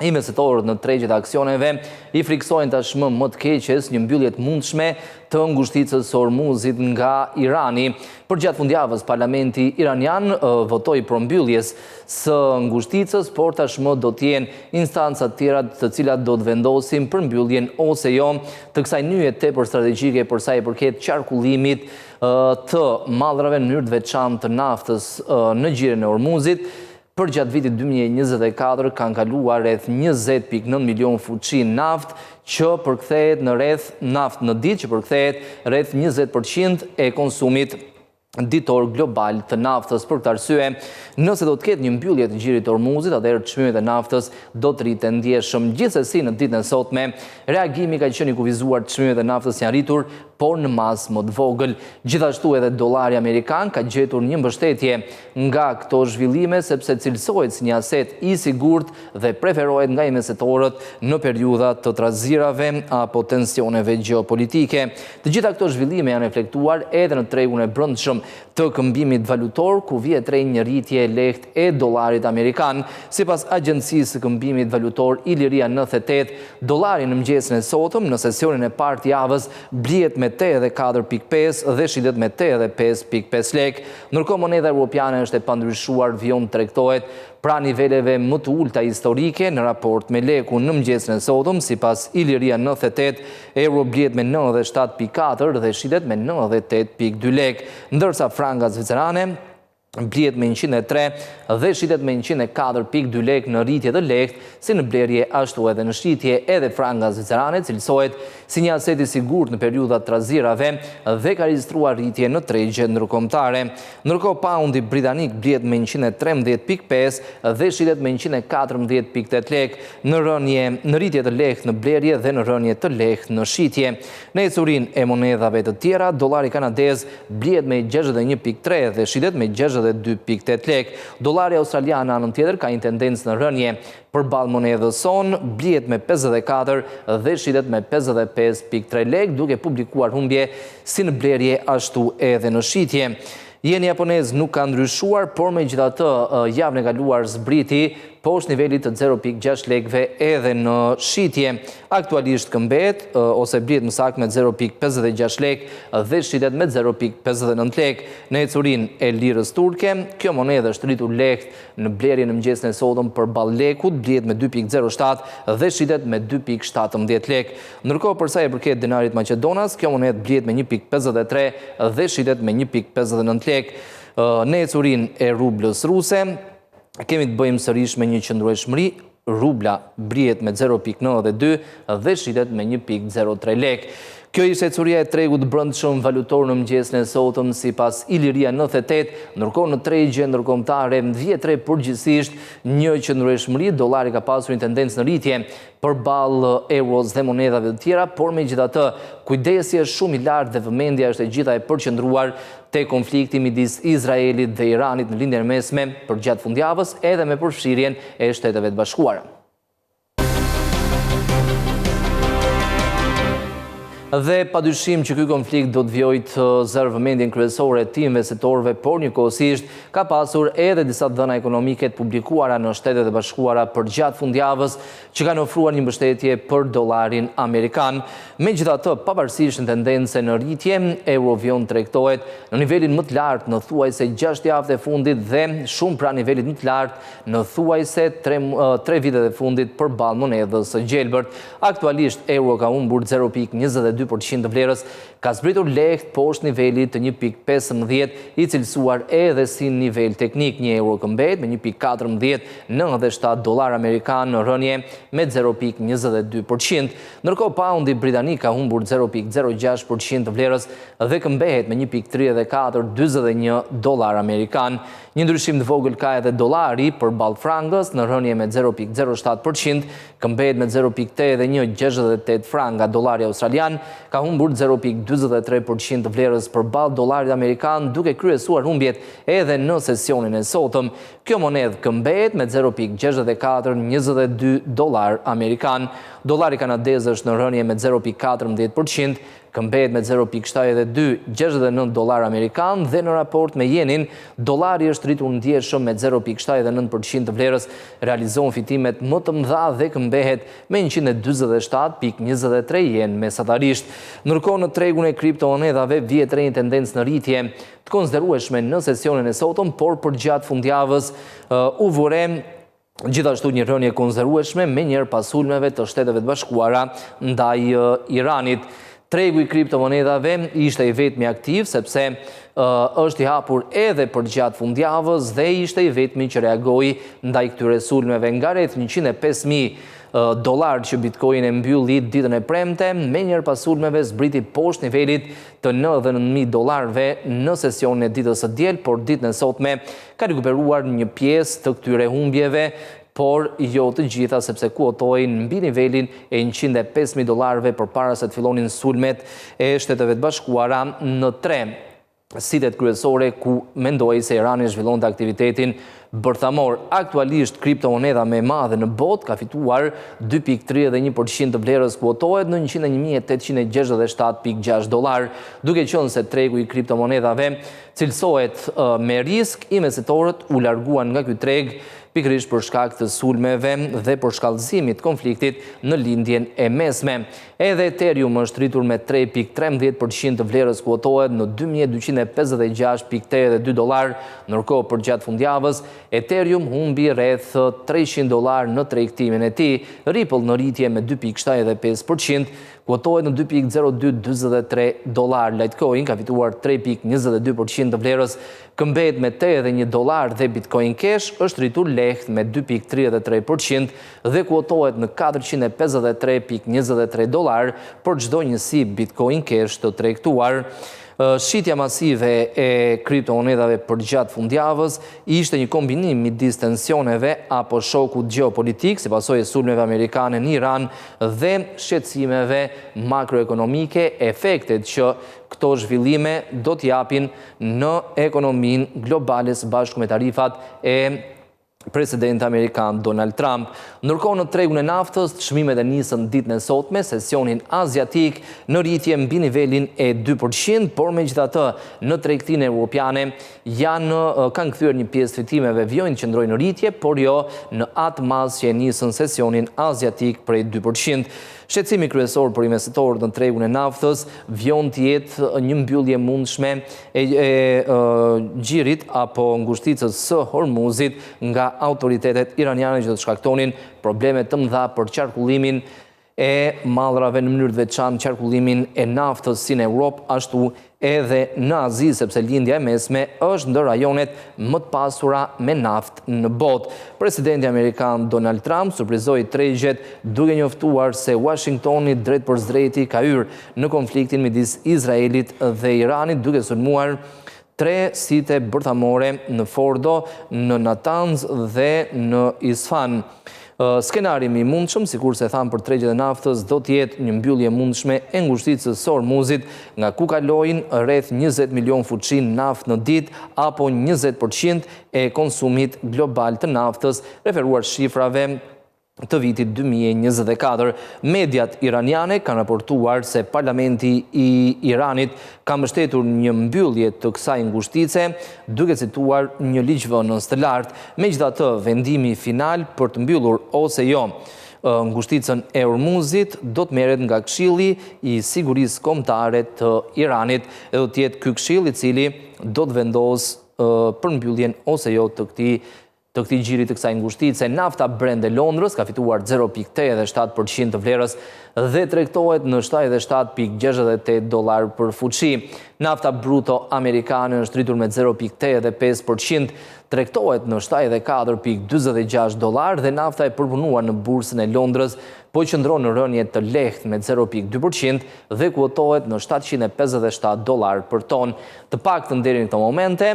Investitorët në tregjet e aksioneve I friksojnë tashmë më të keqes një mbyllje të mundshme të ngushticës së Hormuzit nga Irani. Përgjatë fundjavës, parlamenti iranian votoi për mbylljes së ngushticës, por tashmë do të jenë instanca të tjera të cilat do të vendosin për mbylljen ose jo të kësaj nyje tepër strategjike për sa I përket qarkullimit të mallrave në mënyrë të veçantë të naftës në gjirin e Hormuzit. Për gjatë vitit 2024 kanë kaluar rreth 20.9 milion fuqi naft që përkthehet në rreth naftë në ditë që përkthehet rreth 20% e konsumit ditor global të naftës. Për këtë arsye, nëse do të ketë një mbyllje të gjirit të Hormuzit, atëherë çmimet e naftës do të rriten ndjeshëm. Gjithsesi, në ditën e sotme, reagimi ka qenë I kufizuar, çmimet e naftës janë rritur, por në masë më të vogël. Gjithashtu edhe dollari amerikan ka gjetur një mbështetje nga këto zhvillime, sepse cilësohet si një aset I sigurt dhe preferohet nga investitorët në periudha të trazirave apo tensioneve gjeopolitike. Të gjitha këto zhvillime janë reflektuar edhe në tregun e brendshëm të këmbimit valutor, ku vjet re një rritje e lehtë e dollarit amerikan. Sipas agjencisë së këmbimit valutor Iliria 98, dollari në mëngjesin e sotëm në sesionin e parë të javës blihet me 84.5 dhe shitet me 85.5 lek. Ndërkohë moneda europiane është e pandryshuar, vijon tregtohet pra niveleve më të ulta historike në raport me lekun. Në mëngjesin e sotëm, sipas Iliria 98, euro blihet me 97.4 dhe shitet me 98.2 lek, ndërsa franga zvicerane blihet me 103 dhe shitet me 104.2 lek në rritje të lehtë, si në blerje ashtu edhe në shitje. Edhe franga zvicerane cilësohet si një aset I sigurt në periudha të trazirave dhe ka regjistruar rritje në tregjet ndërkombëtare. Ndërkohë paundi britanik blihet me 113.5 dhe shitet me 114.8 lek në rritje të lehtë në blerje dhe në rënje të lehtë në shitje. Në ecurin e monedhave të tjera, dollari kanadez blihet me 61.3 dhe shitet me 62.8 lek. Dollari australian anën tjetër ka një tendencë në rënje. Përballë monedhës son blihet me 54 dhe shitet me 55.3 lek, duke publikuar humbje si në blerje ashtu edhe në shitje. Jeni japonez nuk ka ndryshuar, por megjithatë javën e kaluar zbriti poshtë nivelit të 0.6 lekëve edhe në shitje. Aktualisht këmbet ose blihet më saktë me 0.56 lek dhe shitet me 0.59 lek. Në ecurin e lirës turke, kjo monedhë është rritur lehtë në blerje në mëngjesin e sotëm përballë lekut, blihet me 2.07 dhe shitet me 2.17 lek. Ndërkohë për sa I përket denarit maqedonas, kjo monedhë blihet me 1.53 dhe shitet me 1.59 lek. Në ecurin e rublës ruse, kemi të bëjmë sërish me një qëndrueshmëri, rubla blihet me 0.92 dhe shitet me 1.03 lek. Kjo ishte ecuria e tregut brendshëm valutor në mëngjesin e sotëm sipas Iliria 98, ndërkohë në tregje ndërkombëtare vjetre përgjithsisht një qëndrueshmëri, dollari ka pasur një tendencë në rritje përballë euros dhe monedhave të tjera, por megjithatë kujdesi është shumë I lartë dhe vëmendja është e gjitha e përqendruar te konflikti midis Izraelit dhe Iranit në lindjen e mesme përgjatë fundjavës, edhe me përfshirjen e Shteteve të Bashkuara. Dhe padyshim që ky konflikt do të vjojë të zërë vëmendjen kryesore të investitorëve, por njëkohësisht ka pasur edhe disa dhëna ekonomike të publikuara në Shtetet e Bashkuara përgjatë fundjavës që kanë ofruar një mbështetje për dollarin amerikan. Megjithatë, pavarësisht në tendencë në rritje, eurovion tregtohet në nivelin më të lartë në thuajse 6 javët e fundit dhe shumë pra nivelit më të lartë në thuajse 3 vitet e fundit përballë monedhës së gjelbërt. Aktualisht euro ka humbur 0.22% të vlerës, ka zbritur lehtë poshtë nivelit të 1.15 I cilësuar edhe si nivel teknik. Një euro këmbet me 1.1497 dollar amerikan në rënje me 0.22%. Ndërkohë paundi britanik ka humbur 0.06% të vlerës dhe këmbehet me 1.3421 dollar amerikan. Një ndryshim të vogël ka edhe dollari përballë frangës në rënje me 0.07%, këmbehet me 0.8168 franga. Dollari australian ka humbur 0.43% të vlerës përballë dollarit amerikan, duke kryesuar humbjet edhe në sesionin e sotëm. Kjo monedhë këmbehet me 0.6422 dollar amerikan. Dollari kanadez është në rënje me 0.14%, këmbet me 0,72, $69 amerikan dhe në raport me jenin, dolari është rritur ndjeshëm me 0,79% të vlerës, realizon fitimet më të mëdha dhe këmbehet me 147,23 jen mesatarisht. Ndërkohë në tregun e kriptomonedhave vjet re një tendencë në rritje të konsiderueshme në sesionin e sotëm, por për gjatë fundjavës u vure gjithashtu një rënje konsiderueshme me njërë pas sulmeve të Shteteve të Bashkuara ndaj Iranit. Tregu i kriptomonedhave ishte i vetmi aktiv sepse është i hapur edhe për gjatë fundjavës dhe ishte i vetmi që reagoi ndaj këtyre sulmeve. Nga rreth $105,000 që Bitcoin e mbylli ditën e premte, me njërë pas sulmeve zbriti poshtë nivelit të $90,000 në sesionin e ditës së diel, por ditën e sotme ka rikuperuar një pjesë të këtyre humbjeve, por jo të gjitha sepse kuotojnë mbi nivelin e $105,000 përpara se të fillonin sulmet e Shteteve të Bashkuara në 3 sitet kryesore ku mendoi se Irani zhvillonte aktivitetin bërthamor. Aktualisht kriptomonedha më e madhe në botë ka fituar 2,31% të vlerës, kuotohet në $101,867,6, duke qenë se tregu i kriptomonedhave cilësohet me risk, investitorët u larguan nga ky treg pikërisht për shkak të sulmeve dhe për shkallëzimit konfliktit në lindjen e mesme. Edhe Ethereum është rritur me 3,13% të vlerës, kuotohet në $2,256,82, ndërkohë për gjatë fundjavës Ethereum humbi rreth $300 në tregtimin e tij, Ripple në rritje me 2,75%, kuotohet në $2,0243, Litecoin ka fituar 3,22% të vlerës, këmbet me $81 dhe Bitcoin Cash është rritur lehtë me 2,33% dhe kuotohet në $453,23 për çdo njësi Bitcoin Cash të tregtuar. Shitja masive e kriptomonedhave për gjatë fundjavës ishte një kombinim midis tensioneve apo shokut gjeopolitik si pasojë e sulmeve amerikane në Iran dhe shqetësimeve makroekonomike, efektet që këto zhvillime do t'japin në ekonominë globale së bashku me tarifat e presidenti amerikan Donald Trump. Ndërkohë në tregun e naftës, çmimet e nisën ditën e sotme, sesionin aziatik në rritje mbi nivelin e 2%, por megjithatë në tregtinë europiane kanë kthyer një pjesë fitimeve, vjojnë që ndrojnë në rritje, por jo në atë masë që e nisën sesionin aziatik prej 2%. Shqetësimi kryesor për investitorët në tregun e naftës vjon të jetë një mbyllje mundshme e xhirit apo ngushticës së Hormuzit nga autoritetet iraniane që do të shkaktonin probleme të mëdha për qarkullimin e mallrave, në mënyrë të veçantë qarkullimin e naftës si në Europë, ashtu edhe në Azi, sepse lindja e mesme është ndër rajonet më të pasura me naftë në botë. Presidenti amerikan Donald Trump surprizoi tregjet duke njoftuar se Washingtoni drejt për drejti ka hyrë në konfliktin midis Izraelit dhe Iranit, duke sulmuar 3 site bërthamore në Fordo, në Natanz dhe në Isfahan. Skenarimi i mundshëm, sikur se thamë për tregjet e naftës, do të jetë një mbyllje mundshme e ngushticës së Hormuzit, nga ku kalojnë rreth 20 milion fuqi naftë në ditë apo 20% e konsumit global të naftës, referuar shifrave të vitit 2024. Mediat iraniane kanë raportuar se parlamenti i Iranit ka mbështetur një mbyllje të kësaj ngushtice, duke cituar një ligjvënës të lartë. Megjithatë, vendimi final për të mbyllur ose jo ngushticën e Hormuzit do të merret nga Këshilli i Sigurisë Kombëtare të Iranit, e do të jetë ky këshill i cili do të vendosë për mbylljen ose jo të këtij gjiri të kësaj ngushtice. Nafta Brent e Londrës ka fituar 0,87% të vlerës dhe tregtohet në $77,68 për fuqi. Nafta bruto amerikane është rritur me 0,85%, tregtohet në $74,46 dhe nafta e përpunuar në bursën e Londrës po qëndron në rënje të lehtë me 0,2% dhe kuotohet në $757 për ton. Të paktën deri në këto momente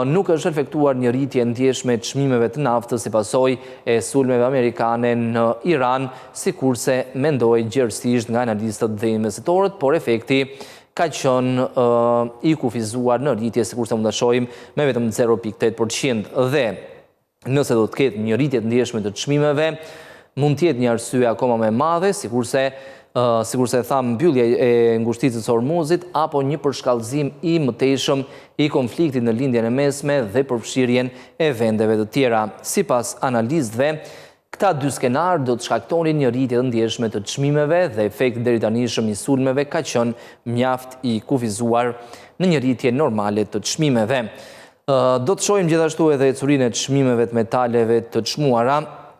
nuk është efektuar një rritje ndjeshme të çmimeve të naftës si pasojë e sulmeve amerikane në Iran, sikurse mendoi gjerësisht nga analistët dhe investitorët, por efekti ka qenë i kufizuar në rritje, sikurse mund ta shohim me vetëm 0,8%. Dhe nëse do të ketë një rritje të ndjeshme të çmimeve, mund të jetë një arsye akoma më e madhe, sikurse sigur se thamë, mbyllje e ngushticës së Hormuzit, apo një përshkallëzim i mëtejshëm i konfliktit në lindjen e mesme dhe përfshirjen e vendeve të tjera. Sipas analistëve, këta dy skenar do të shkaktonin një rritje të ndjeshme të çmimeve dhe efekti deritanishëm i sulmeve ka qenë mjaft i kufizuar në një rritje normale të çmimeve. Do të shohim gjithashtu edhe ecurinë e çmimeve të metaleve të çmuara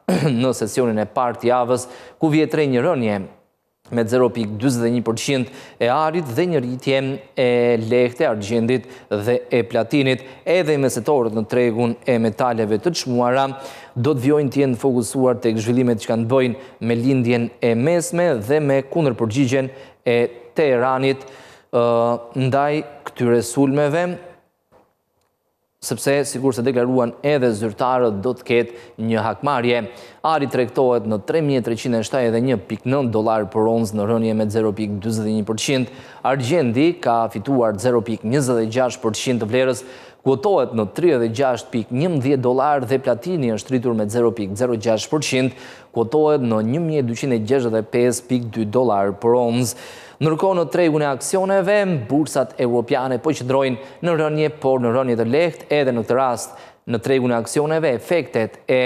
në sesionin e parë të javës, ku vjet re një rënje me 0,41% e arit dhe një rritje e lehtë e argjendit dhe e platinit. Edhe mesetorët në tregun e metaleve të çmuara do të vjojnë të jenë fokusuar tek zhvillimet që kanë të bëjnë me lindjen e mesme dhe me kundërpërgjigjen e Teheranit ndaj këtyre sulmeve, sepse sigur se deklaruan edhe zyrtarët do të ketë një hakmarrje. Ari tregtohet në $3.371 për oncë në rënje me 0,41%. Argjendi ka fituar 0,26% të vlerës, kuotohet në $36.11 dhe platini është rritur me 0,06%, kuotohet në $1.265.2 për oncë. Ndërkohë në tregun e aksioneve, bursat europiane po qëndrojnë në rënje, por në rënje të lehtë. Edhe në këtë rast, në tregun e aksioneve, efektet e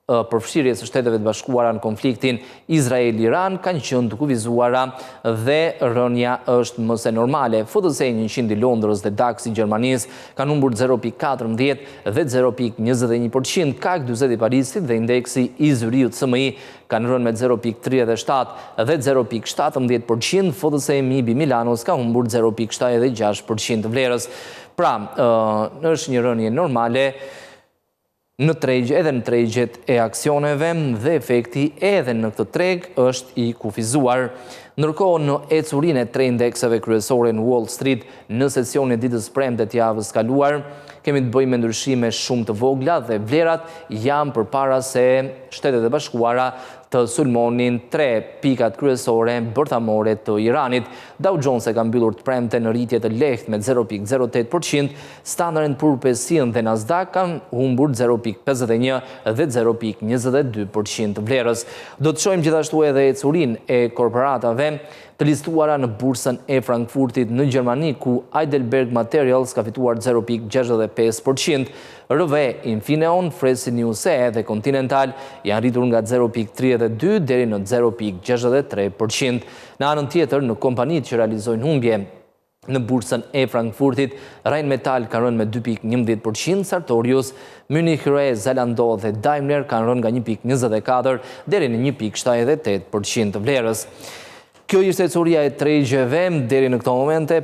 përfshirjes së Shteteve të Bashkuara në konfliktin Izrael-Iran kanë qenë të kufizuara dhe rënja është më se normale. FTSE 100 i Londrës dhe DAX i Gjermanisë kanë humbur 0,14 dhe 0,21%, CAC 40 i Parisit dhe indeksi i Zyriut SMI kanë rënë me 0,37 dhe 0,17%, FTSE MIB i Milanos ka humbur 0,76% të vlerës. Pra, është një rënje normale edhe në tregjet e aksioneve dhe efekti edhe në këtë treg është i kufizuar. Ndërkohë në ecurinë e tre indekseve kryesore në Wall Street në sesionin e ditës premte të javës kaluar, kemi të bëjmë me ndryshime shumë të vogla dhe vlerat janë përpara se Shtetet e Bashkuara të sulmonin 3 pikat kryesore bërthamore të Iranit. Dow Jones e ka mbyllur të premte në rritje të lehtë me 0,08%, Standard & Poor's 500 dhe Nasdaq kanë humbur 0,51 dhe 0,22% të vlerës. Do të shohim gjithashtu edhe ecurinë e korporatave të listuara në bursën e Frankfurtit në Gjermani, ku Heidelberg Materials ka fituar 0,65%, RV, Infineon, Fresenius dhe Continental janë rritur nga 0,32 deri në 0,63%. Në anën tjetër, në kompanitë që realizojnë humbje në bursën e Frankfurtit, Rheinmetall ka rënë me 2,11%, Sartorius, Munich Re, Zalando dhe Daimler kanë rënë nga 1,24 deri në 1,78% të vlerës. Kjo ishte ecuria e tregjeve deri në këto momente.